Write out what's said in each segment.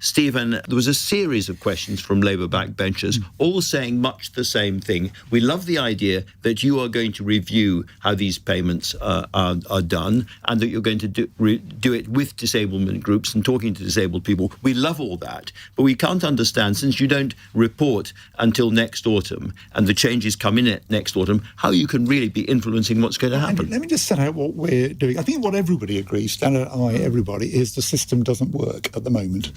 Stephen, there was a series of questions from Labour backbenchers, all saying much the same thing. We love the idea that you are going to review how these payments are done, and that you're going to do it with disablement groups and talking to disabled people. We love all that, but we can't understand, since you don't report until next autumn, and the changes come in next autumn, how you can really be influencing what's going to happen. Let me just set out what we're doing. I think what everybody agrees, Stella, everybody, is the system doesn't work at the moment.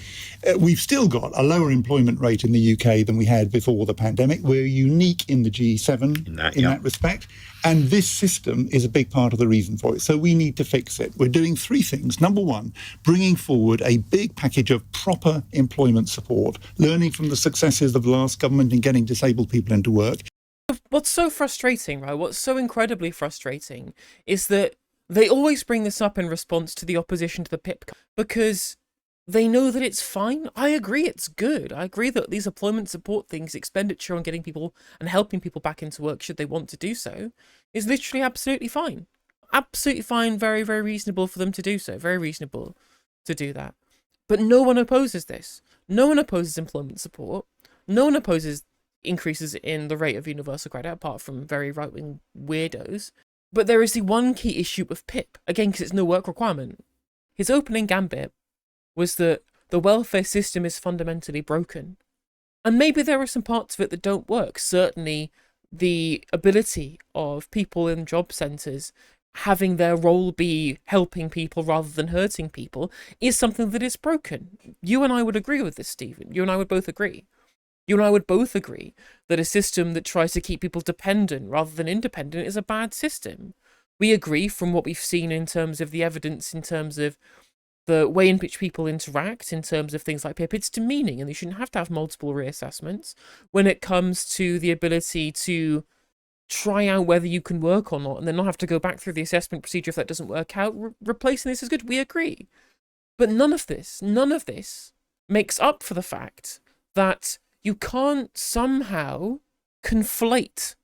We've still got a lower employment rate in the UK than we had before the pandemic. We're unique in the G7 in that respect. And this system is a big part of the reason for it. So we need to fix it. We're doing three things. Number one, bringing forward a big package of proper employment support, learning from the successes of the last government in getting disabled people into work. What's so frustrating, right? What's so incredibly frustrating is that they always bring this up in response to the opposition to the PIP, because they know that it's fine. I agree it's good. I agree that these employment support things, expenditure on getting people and helping people back into work should they want to do so, is literally absolutely fine. Absolutely fine, very, very reasonable for them to do so. Very reasonable to do that. But no one opposes this. No one opposes employment support. No one opposes increases in the rate of universal credit, apart from very right-wing weirdos. But there is the one key issue with PIP, again, because it's no work requirement. His opening gambit was that the welfare system is fundamentally broken. And maybe there are some parts of it that don't work. Certainly, the ability of people in job centres having their role be helping people rather than hurting people is something that is broken. You and I would agree with this, Stephen. You and I would both agree. You and I would both agree that a system that tries to keep people dependent rather than independent is a bad system. We agree from what we've seen in terms of the evidence, in terms of the way in which people interact, in terms of things like PIP, it's demeaning, and you shouldn't have to have multiple reassessments when it comes to the ability to try out whether you can work or not, and then not have to go back through the assessment procedure if that doesn't work out. Replacing this is good. We agree. But none of this makes up for the fact that you can't somehow conflate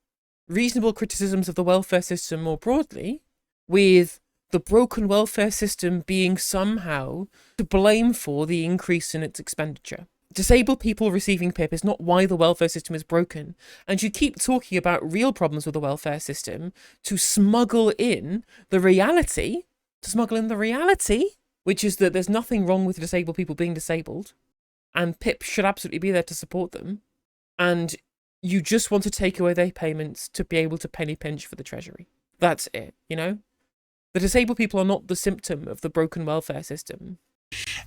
reasonable criticisms of the welfare system more broadly with the broken welfare system being somehow to blame for the increase in its expenditure. Disabled people receiving PIP is not why the welfare system is broken. And you keep talking about real problems with the welfare system to smuggle in the reality, which is that there's nothing wrong with disabled people being disabled, and PIP should absolutely be there to support them. And you just want to take away their payments to be able to penny pinch for the Treasury. That's it, you know? The disabled people are not the symptom of the broken welfare system.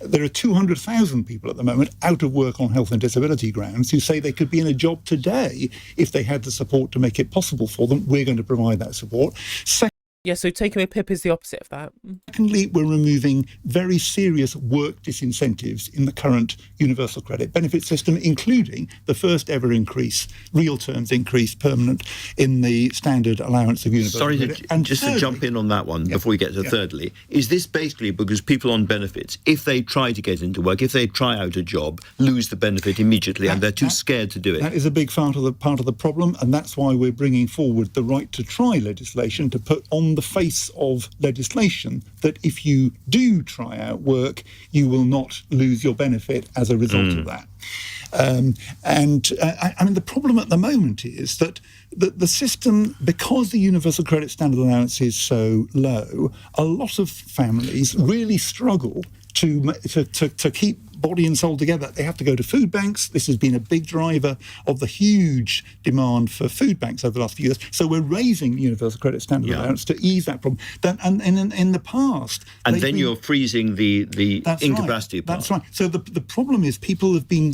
There are 200,000 people at the moment out of work on health and disability grounds who say they could be in a job today if they had the support to make it possible for them. We're going to provide that support. Yeah, so taking away PIP is the opposite of that. Secondly, we're removing very serious work disincentives in the current universal credit benefit system, including the first ever increase, real terms increase, permanent, in the standard allowance of universal credit. And just to jump in on that one before we get to thirdly, is this basically because people on benefits, if they try to get into work, if they try out a job, lose the benefit immediately and they're too scared to do it? That is a big part of the problem, and that's why we're bringing forward the right to try legislation to put on the face of legislation that if you do try out work, you will not lose your benefit as a result of that. I mean, the problem at the moment is that the system, because the universal credit standard allowance is so low, a lot of families really struggle to keep body and soul together. They have to go to food banks. This has been a big driver of the huge demand for food banks over the last few years. So we're raising universal credit standard allowance to ease that problem. And in the past... And then you're freezing the incapacity part. That's right. So the problem is people have been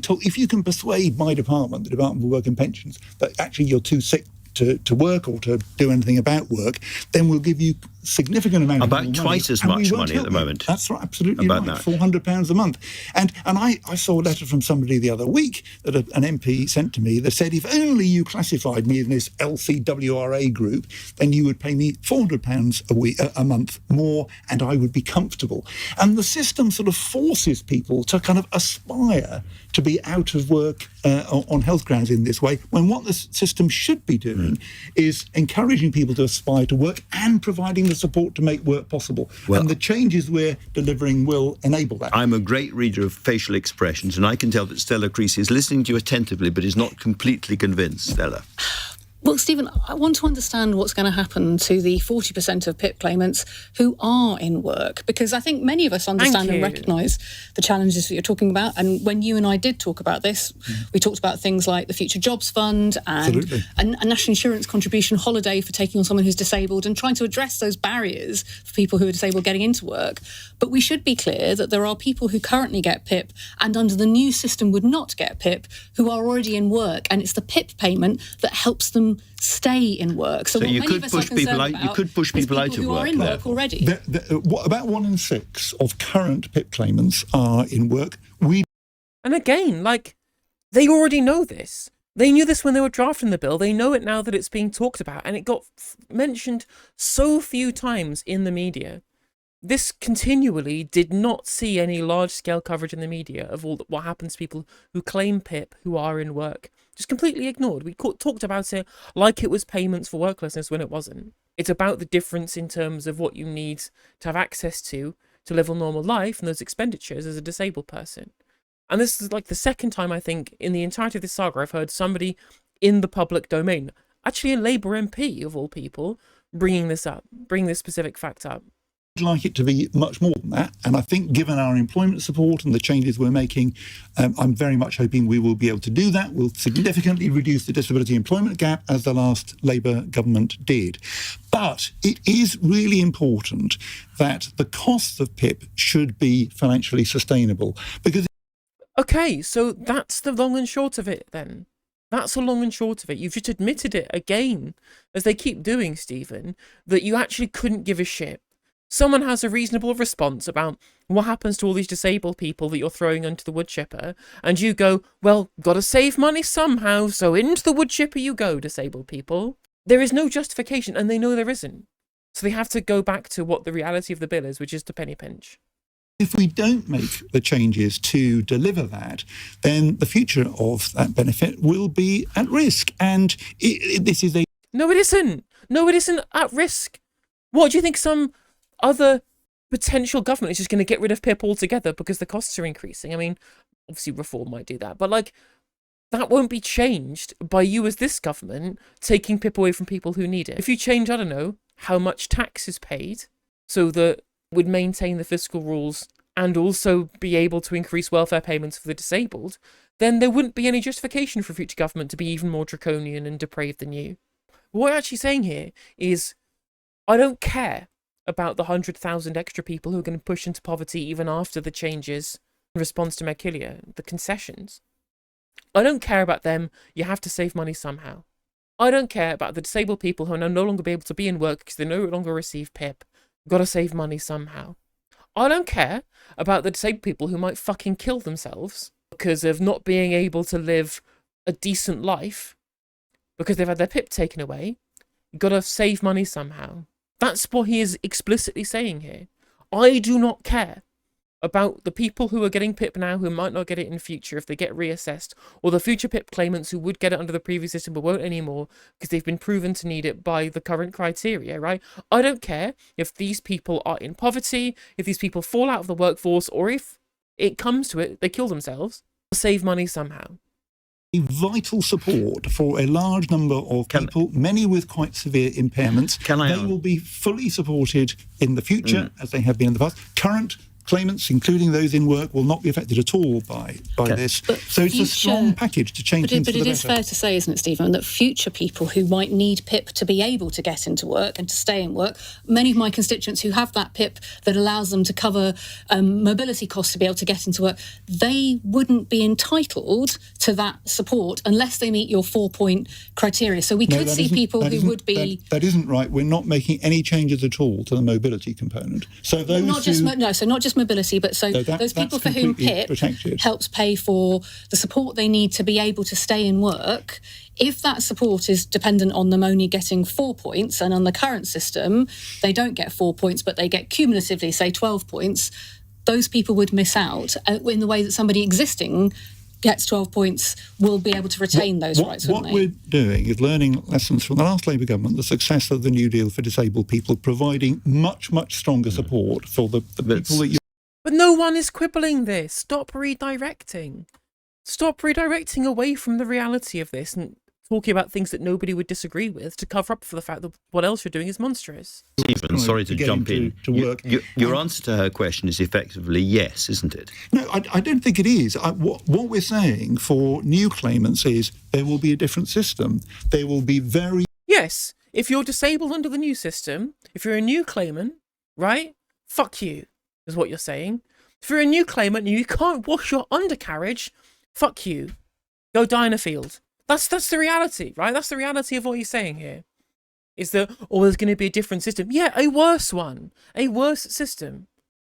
told, if you can persuade my department, the Department for Work and Pensions, that actually you're too sick to work or to do anything about work, then we'll give you significant amount of money. About twice as much money at the moment. That's right, absolutely right. £400 a month. And I saw a letter from somebody the other week that an MP sent to me that said, if only you classified me in this LCWRA group, then you would pay me £400 a month more and I would be comfortable. And the system sort of forces people to kind of aspire to be out of work on health grounds in this way, when what the system should be doing is encouraging people to aspire to work and providing the support to make work possible. Well, and the changes we're delivering will enable that. I'm a great reader of facial expressions, and I can tell that Stella Creasy is listening to you attentively, but is not completely convinced. Stella. Well, Stephen, I want to understand what's going to happen to the 40% of PIP claimants who are in work, because I think many of us understand and recognise the challenges that you're talking about. And when you and I did talk about this, we talked about things like the Future Jobs Fund and a national insurance contribution holiday for taking on someone who's disabled and trying to address those barriers for people who are disabled getting into work. But we should be clear that there are people who currently get PIP and under the new system would not get PIP who are already in work. And it's the PIP payment that helps them stay in work. So what you many could of us push people out. You could push people out of who work. Are in work already. About 1 in 6 of current PIP claimants are in work. And again, like, they already know this. They knew this when they were drafting the bill. They know it now that it's being talked about, and it got mentioned so few times in the media. This continually did not see any large-scale coverage in the media of what happens to people who claim PIP who are in work. Just completely ignored. We talked about it like it was payments for worklessness when it wasn't. It's about the difference in terms of what you need to have access to live a normal life and those expenditures as a disabled person. And this is like the second time, I think, in the entirety of this saga, I've heard somebody in the public domain, actually a Labour MP of all people, bringing this specific fact up. I'd like it to be much more than that. And I think given our employment support and the changes we're making, I'm very much hoping we will be able to do that. We'll significantly reduce the disability employment gap as the last Labour government did. But it is really important that the cost of PIP should be financially sustainable. Because okay, so that's the long and short of it then. That's the long and short of it. You've just admitted it again, as they keep doing, Stephen, that you actually couldn't give a shit. Someone has a reasonable response about what happens to all these disabled people that you're throwing into the wood chipper, and you go, well, gotta save money somehow, so into the wood chipper you go, disabled people. There is no justification, and they know there isn't. So they have to go back to what the reality of the bill is, which is the penny pinch. If we don't make the changes to deliver that, then the future of that benefit will be at risk. And this is a... No, it isn't. No, it isn't at risk. What, do you think some other potential government is just going to get rid of PIP altogether because the costs are increasing? I mean, obviously reform might do that, but like, that won't be changed by you as this government taking PIP away from people who need it. If you change, I don't know, how much tax is paid so that would maintain the fiscal rules and also be able to increase welfare payments for the disabled, then there wouldn't be any justification for future government to be even more draconian and depraved than you. What we're actually saying here is, I don't care about the 100,000 extra people who are going to push into poverty even after the changes in response to Makilia, the concessions. I don't care about them. You have to save money somehow. I don't care about the disabled people who are no longer be able to be in work because they no longer receive PIP. Got to save money somehow. I don't care about the disabled people who might fucking kill themselves because of not being able to live a decent life because they've had their PIP taken away. Got to save money somehow. That's what he is explicitly saying here. I do not care about the people who are getting PIP now who might not get it in future if they get reassessed, or the future PIP claimants who would get it under the previous system but won't anymore because they've been proven to need it by the current criteria, right? I don't care if these people are in poverty, if these people fall out of the workforce, or if it comes to it, they kill themselves, save money somehow. Vital support for a large number of people, many with quite severe impairments. They will be fully supported in the future, as they have been in the past. Current claimants, including those in work, will not be affected at all by this. But so it's a strong package to change things for the better. But it is fair to say, isn't it, Stephen, that future people who might need PIP to be able to get into work and to stay in work, many of my constituents who have that PIP that allows them to cover mobility costs to be able to get into work, they wouldn't be entitled to that support unless they meet your 4-point criteria. So we could see people who would be... That isn't right. We're not making any changes at all to the mobility component. So those not just mobility, but those people for whom PIP helps pay for the support they need to be able to stay in work, if that support is dependent on them only getting 4 points, and on the current system they don't get 4 points but they get cumulatively, say, 12 points, those people would miss out in the way that somebody existing gets 12 points will be able to retain those rights, wouldn't What they? we're doing is learning lessons from the last Labour government, the success of the New Deal for disabled people, providing much, much stronger support for the people that you... But no one is quibbling this. Stop redirecting. Stop redirecting away from the reality of this and talking about things that nobody would disagree with to cover up for the fact that what else you're doing is monstrous. Stephen, sorry to jump in. Your answer to her question is effectively yes, isn't it? No, I don't think it is. What we're saying for new claimants is there will be a different system. There will be very... Yes, if you're disabled under the new system, if you're a new claimant, right, fuck you, is what you're saying. If you're a new claimant and you can't wash your undercarriage, fuck you. Go die in a field. That's the reality, right? That's the reality of what he's saying here. Is that, oh, there's going to be a different system. Yeah, a worse one. A worse system.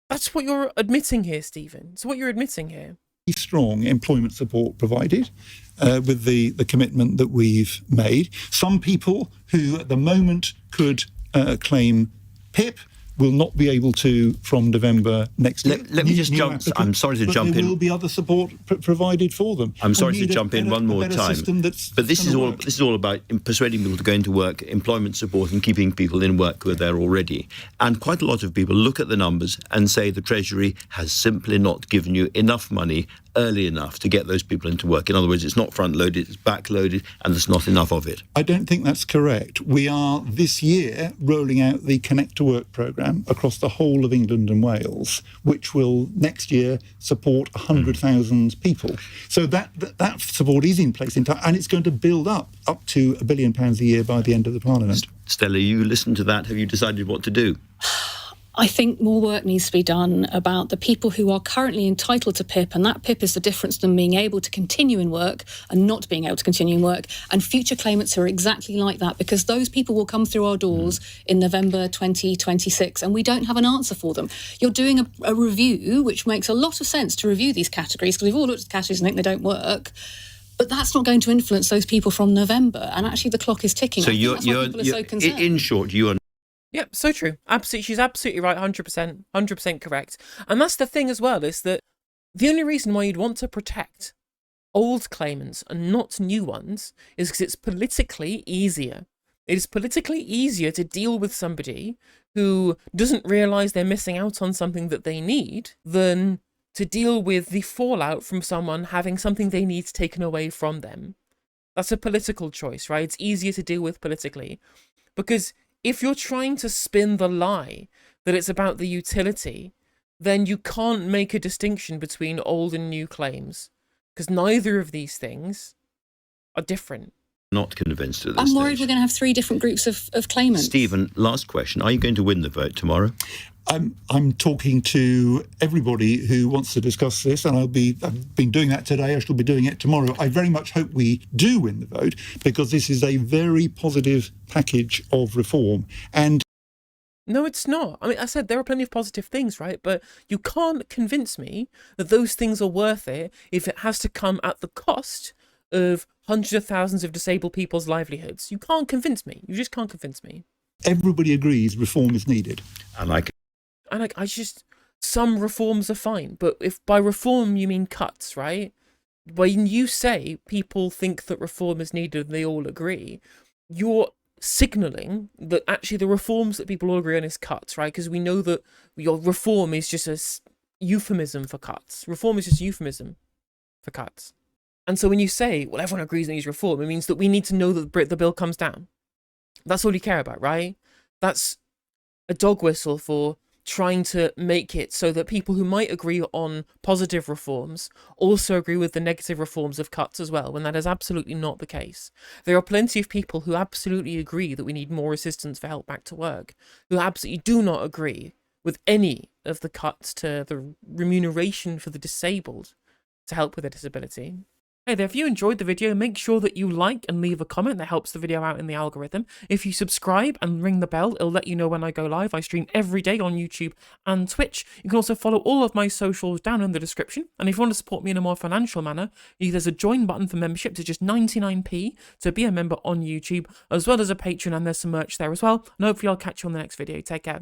That's what you're admitting here, Stephen. It's what you're admitting here. Strong employment support provided with the commitment that we've made. Some people who at the moment could claim PIP will not be able to from November next year. Let me just jump. I'm sorry to jump in. There will be other support provided for them. I'm sorry to jump in one more time. But this is all about persuading people to go into work, employment support, and keeping people in work who are there already. And quite a lot of people look at the numbers and say the Treasury has simply not given you enough money early enough to get those people into work. In other words, it's not front-loaded, it's back-loaded, and there's not enough of it. I don't think that's correct. We are, this year, rolling out the Connect to Work programme across the whole of England and Wales, which will, next year, support 100,000 people. So that support is in place in time, and it's going to build up to £1 billion a year by the end of the Parliament. Stella, you listened to that. Have you decided what to do? I think more work needs to be done about the people who are currently entitled to PIP, and that PIP is the difference between being able to continue in work and not being able to continue in work, and future claimants who are exactly like that, because those people will come through our doors in November 2026, and we don't have an answer for them. You're doing a review, which makes a lot of sense to review these categories, because we've all looked at categories and think they don't work. But that's not going to influence those people from November, and actually the clock is ticking. So you're so concerned. In short, you are... Yep, so true. Absolutely, she's absolutely right, 100% correct. And that's the thing as well, is that the only reason why you'd want to protect old claimants and not new ones is because it's politically easier. It is politically easier to deal with somebody who doesn't realise they're missing out on something that they need than to deal with the fallout from someone having something they need taken away from them. That's a political choice, right? It's easier to deal with politically. Because if you're trying to spin the lie that it's about the utility, then you can't make a distinction between old and new claims, because neither of these things are different. Not convinced at this I'm worried stage. we're going to have three different groups of claimants. Stephen, last question. Are you going to win the vote tomorrow? I'm talking to everybody who wants to discuss this, and I've been doing that today. I shall be doing it tomorrow. I very much hope we do win the vote, because this is a very positive package of reform. And no, it's not. I mean, I said there are plenty of positive things, right? But you can't convince me that those things are worth it if it has to come at the cost of hundreds of thousands of disabled people's livelihoods. You can't convince me. You just can't convince me. Everybody agrees reform is needed. And I just, some reforms are fine, but if by reform you mean cuts, right? When you say people think that reform is needed and they all agree, you're signalling that actually the reforms that people all agree on is cuts, right? Because we know that your reform is just a euphemism for cuts. Reform is just a euphemism for cuts. And so when you say, well, everyone agrees on these reform, it means that we need to know that the bill comes down. That's all you care about, right? That's a dog whistle for trying to make it so that people who might agree on positive reforms also agree with the negative reforms of cuts as well, when that is absolutely not the case. There are plenty of people who absolutely agree that we need more assistance for help back to work, who absolutely do not agree with any of the cuts to the remuneration for the disabled to help with their disability. Hey there, if you enjoyed the video, make sure that you like and leave a comment. That helps the video out in the algorithm. If you subscribe and ring the bell, it'll let you know when I go live. I stream every day on YouTube and Twitch. You can also follow all of my socials down in the description. And if you want to support me in a more financial manner, there's a join button for membership to just 99p to be a member on YouTube, as well as a Patreon, and there's some merch there as well. And hopefully I'll catch you on the next video. Take care.